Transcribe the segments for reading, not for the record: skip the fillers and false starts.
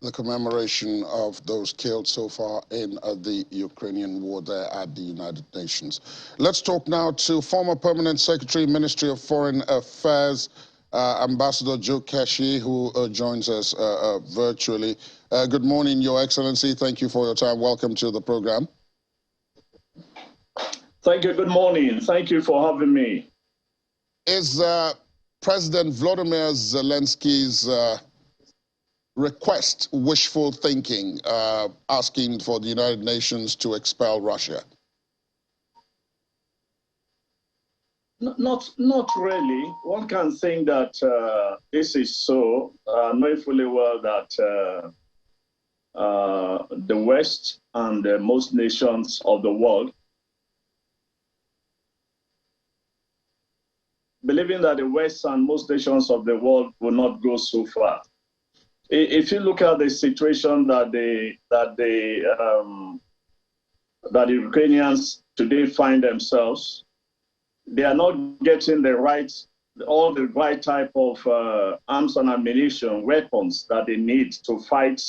the commemoration of those killed so far in the Ukrainian war there at the United Nations. Let's talk now to former Permanent Secretary, Ministry of Foreign Affairs, Ambassador Joe Keshi, who joins us virtually. Good morning, Your Excellency. Thank you for your time. Welcome to the program. Thank you. Good morning. Thank you for having me. Is President Volodymyr Zelensky's request wishful thinking, asking for the United Nations to expel Russia? Not really. One can think that this is so, knowing fully well that the West and most nations of the world, believing that the West and most nations of the world will not go so far. If you look at the situation that the Ukrainians today find themselves, they are not getting all the right type of arms and ammunition, weapons that they need to fight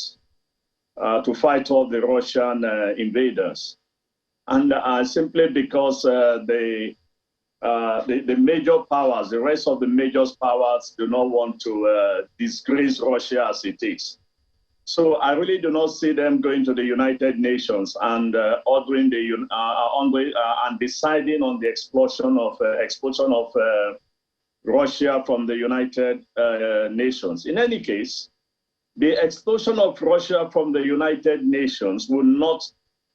off the Russian invaders, and simply because the major powers, the rest of the major powers, do not want to disgrace Russia as it is. So I really do not see them going to the United Nations and ordering and deciding on the expulsion of Russia from the United Nations. In any case, the expulsion of Russia from the United Nations will not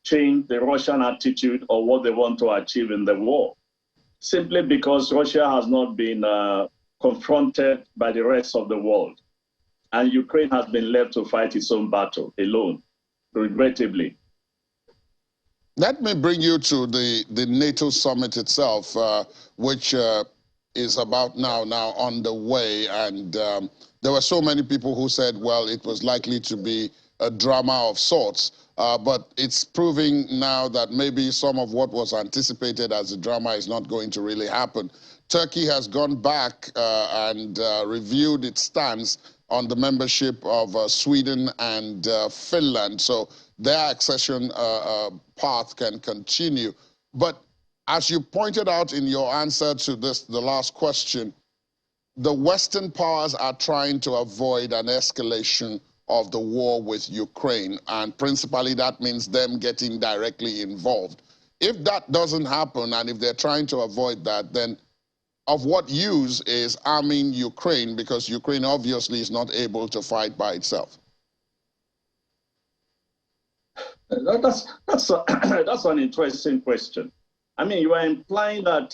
change the Russian attitude or what they want to achieve in the war, simply because Russia has not been confronted by the rest of the world. And Ukraine has been left to fight its own battle alone, regrettably. Let me bring you to the NATO summit itself, which is about now on the way. And there were so many people who said, well, it was likely to be a drama of sorts. But it's proving now that maybe some of what was anticipated as a drama is not going to really happen. Turkey has gone back and reviewed its stance on the membership of Sweden and Finland, so their accession path can continue. But as you pointed out in your answer to the last question, the Western powers are trying to avoid an escalation of the war with Ukraine, and principally that means them getting directly involved. If that doesn't happen, and if they're trying to avoid that, then of what use is arming Ukraine, because Ukraine obviously is not able to fight by itself? That's an interesting question. I mean, you are implying that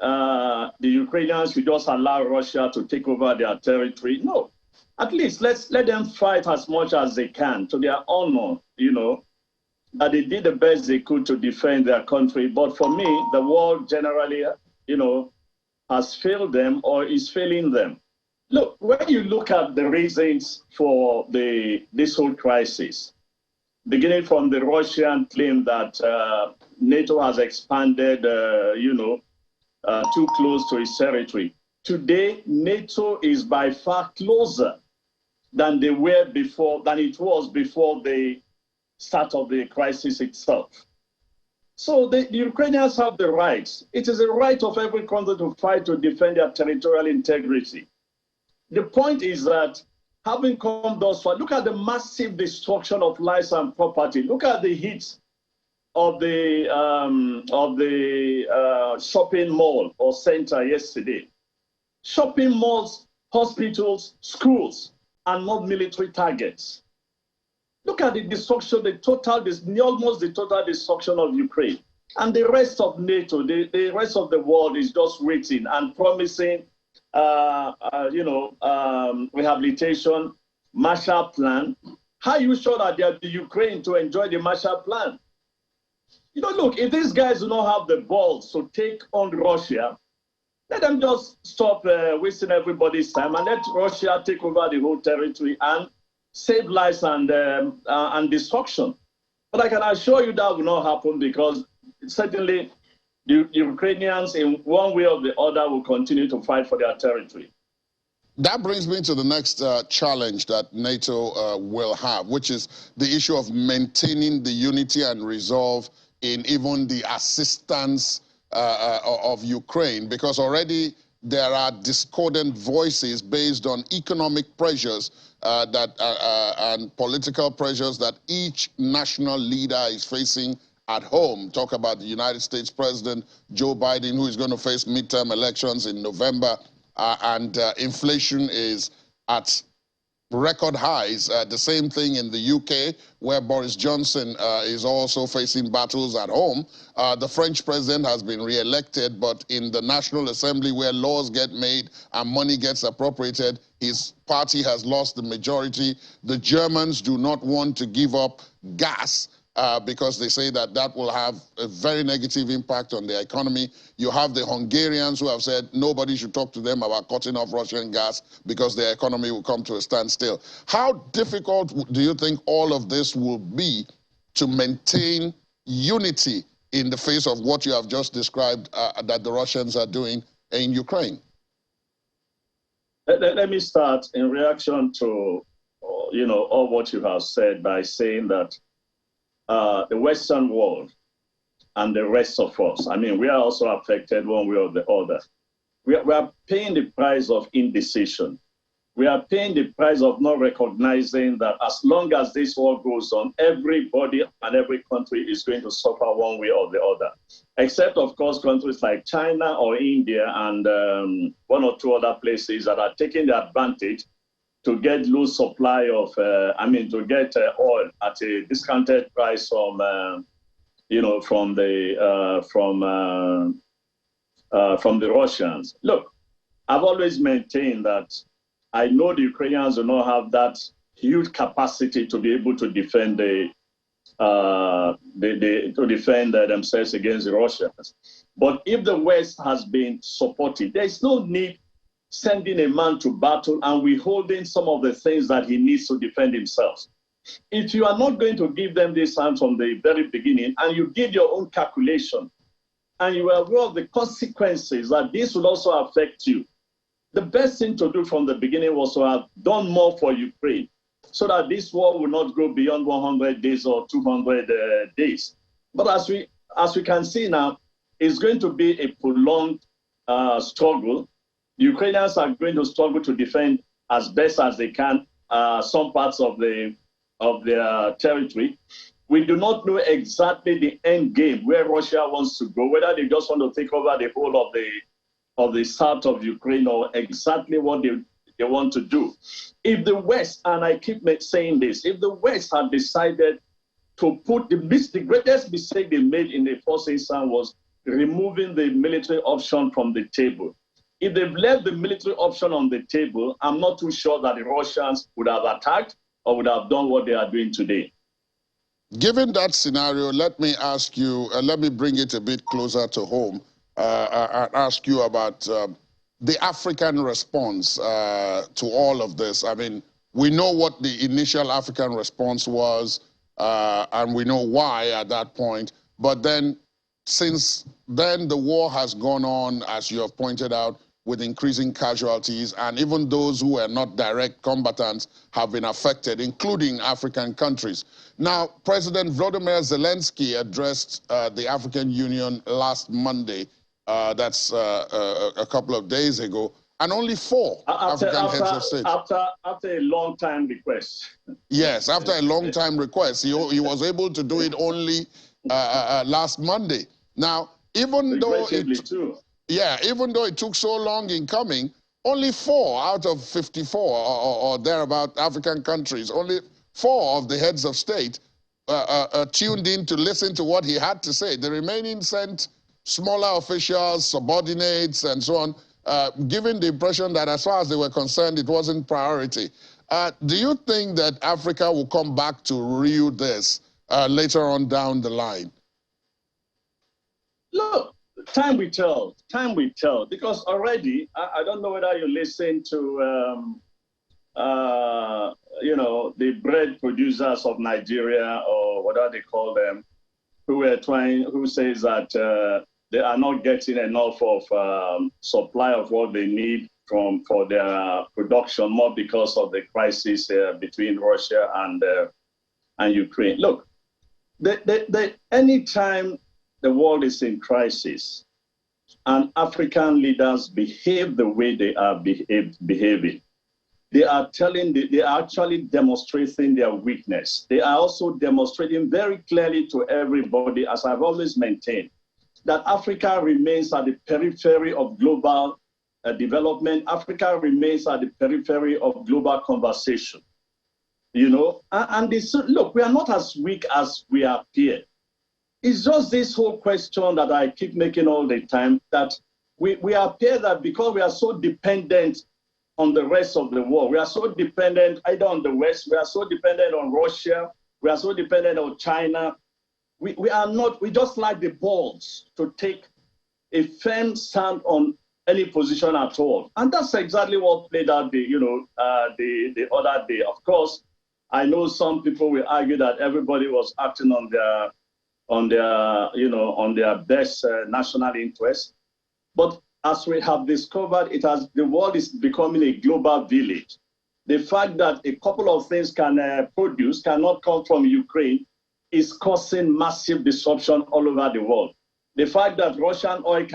the Ukrainians should just allow Russia to take over their territory. No, at least let them fight as much as they can to their honor, you know, that they did the best they could to defend their country. But for me, the world generally, you know, has failed them or is failing them. Look, when you look at the reasons for this whole crisis, beginning from the Russian claim that NATO has expanded, too close to its territory. Today, NATO is by far closer than it was before the start of the crisis itself. So the Ukrainians have the rights. It is a right of every country to fight to defend their territorial integrity. The point is that having come thus far, look at the massive destruction of lives and property. Look at the hits of the shopping mall or center yesterday. Shopping malls, hospitals, schools, and not military targets. Look at the destruction, almost the total destruction of Ukraine. And the rest of NATO, the rest of the world is just waiting and promising, rehabilitation, Marshall Plan. How are you sure that they are the Ukraine to enjoy the Marshall Plan? You know, look, if these guys do not have the balls to take on Russia, let them just stop wasting everybody's time and let Russia take over the whole territory and save lives and destruction. But I can assure you that will not happen, because certainly the Ukrainians, in one way or the other, will continue to fight for their territory. That brings me to the next challenge that NATO will have, which is the issue of maintaining the unity and resolve in even the assistance of Ukraine, because already there are discordant voices based on economic pressures and political pressures that each national leader is facing at home. Talk about the United States President Joe Biden, who is going to face midterm elections in November, and inflation is at record highs. The same thing in the UK, where Boris Johnson is also facing battles at home. The French president has been re-elected, but in the National Assembly, where laws get made and money gets appropriated, his party has lost the majority. The Germans do not want to give up gas because they say that that will have a very negative impact on the economy. You have the Hungarians who have said nobody should talk to them about cutting off Russian gas because their economy will come to a standstill. How difficult do you think all of this will be to maintain unity in the face of what you have just described that the Russians are doing in Ukraine? Let me start in reaction to all what you have said by saying that the Western world and the rest of us, I mean, we are also affected one way or the other. We are paying the price of indecision. We are paying the price of not recognizing that as long as this war goes on, everybody and every country is going to suffer one way or the other, except, of course, countries like China or India and one or two other places that are taking the advantage to get low supply of, to get oil at a discounted price from the Russians. Look, I've always maintained that I know the Ukrainians do not have that huge capacity to be able to defend themselves against the Russians. But if the West has been supportive, there is no need sending a man to battle and withholding some of the things that he needs to defend himself. If you are not going to give them this hand from the very beginning and you did your own calculation and you are aware of the consequences that this will also affect you, the best thing to do from the beginning was to have done more for Ukraine so that this war will not go beyond 100 days or 200 days. But as we can see now, it's going to be a prolonged struggle. Ukrainians are going to struggle to defend as best as they can some parts of their territory. We do not know exactly the end game, where Russia wants to go, whether they just want to take over the whole of the south of Ukraine or exactly what they want to do. If the West, and I keep saying this, if the West had decided to put the greatest mistake they made in the first instance was removing the military option from the table. If they've left the military option on the table, I'm not too sure that the Russians would have attacked or would have done what they are doing today. Given that scenario, let me ask you, let me bring it a bit closer to home and ask you about the African response to all of this. I mean, we know what the initial African response was, and we know why at that point. But then, since then, the war has gone on, as you have pointed out, with increasing casualties, and even those who are not direct combatants have been affected, including African countries. Now, President Volodymyr Zelensky addressed the African Union last Monday, that's a couple of days ago, and only four African heads of state. After a long time request. Yes, after a long time request. He was able to do it only last Monday. Now, even though even though it took so long in coming, only 4 out of 54 or thereabout African countries, only 4 of the heads of state tuned in to listen to what he had to say. The remaining sent smaller officials, subordinates, and so on, giving the impression that as far as they were concerned, it wasn't priority. Do you think that Africa will come back to review this later on down the line? Look, time will tell. Time will tell. Because already, I don't know whether you listen to, the bread producers of Nigeria or whatever they call them, who says that they are not getting enough of supply of what they need for their production, more because of the crisis between Russia and Ukraine. Look, anytime the world is in crisis and African leaders behave the way they are behaving, they are actually demonstrating their weakness. They are also demonstrating very clearly to everybody, as I've always maintained, that Africa remains at the periphery of global development. Africa remains at the periphery of global conversation. You know, and look, we are not as weak as we appear. It's just this whole question that I keep making all the time, that we appear that because we are so dependent on the rest of the world, we are so dependent either on the West, we are so dependent on Russia, we are so dependent on China. We are not, we just lack the balls to take a firm stand on any position at all. And that's exactly what played out the other day. Of course, I know some people will argue that everybody was acting on their best national interest. But as we have discovered, the world is becoming a global village. The fact that a couple of things cannot come from Ukraine is causing massive disruption all over the world. The fact that Russian oil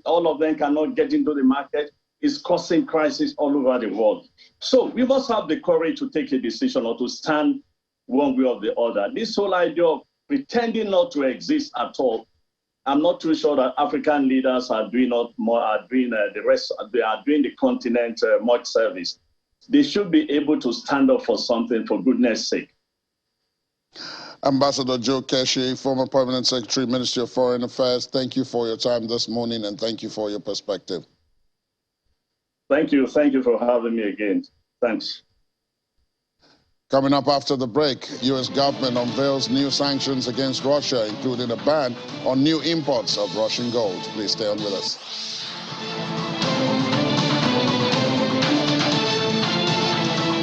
all of them cannot get into the market is causing crisis all over the world. So we must have the courage to take a decision or to stand one way or the other. This whole idea of pretending not to exist at all, I'm not too sure that African leaders are doing the continent much service. They should be able to stand up for something, for goodness sake. Ambassador Joe Keshi, former Permanent Secretary, Ministry of Foreign Affairs, thank you for your time this morning and thank you for your perspective. Thank you. Thank you for having me again. Thanks. Coming up after the break, U.S. government unveils new sanctions against Russia, including a ban on new imports of Russian gold. Please stay on with us.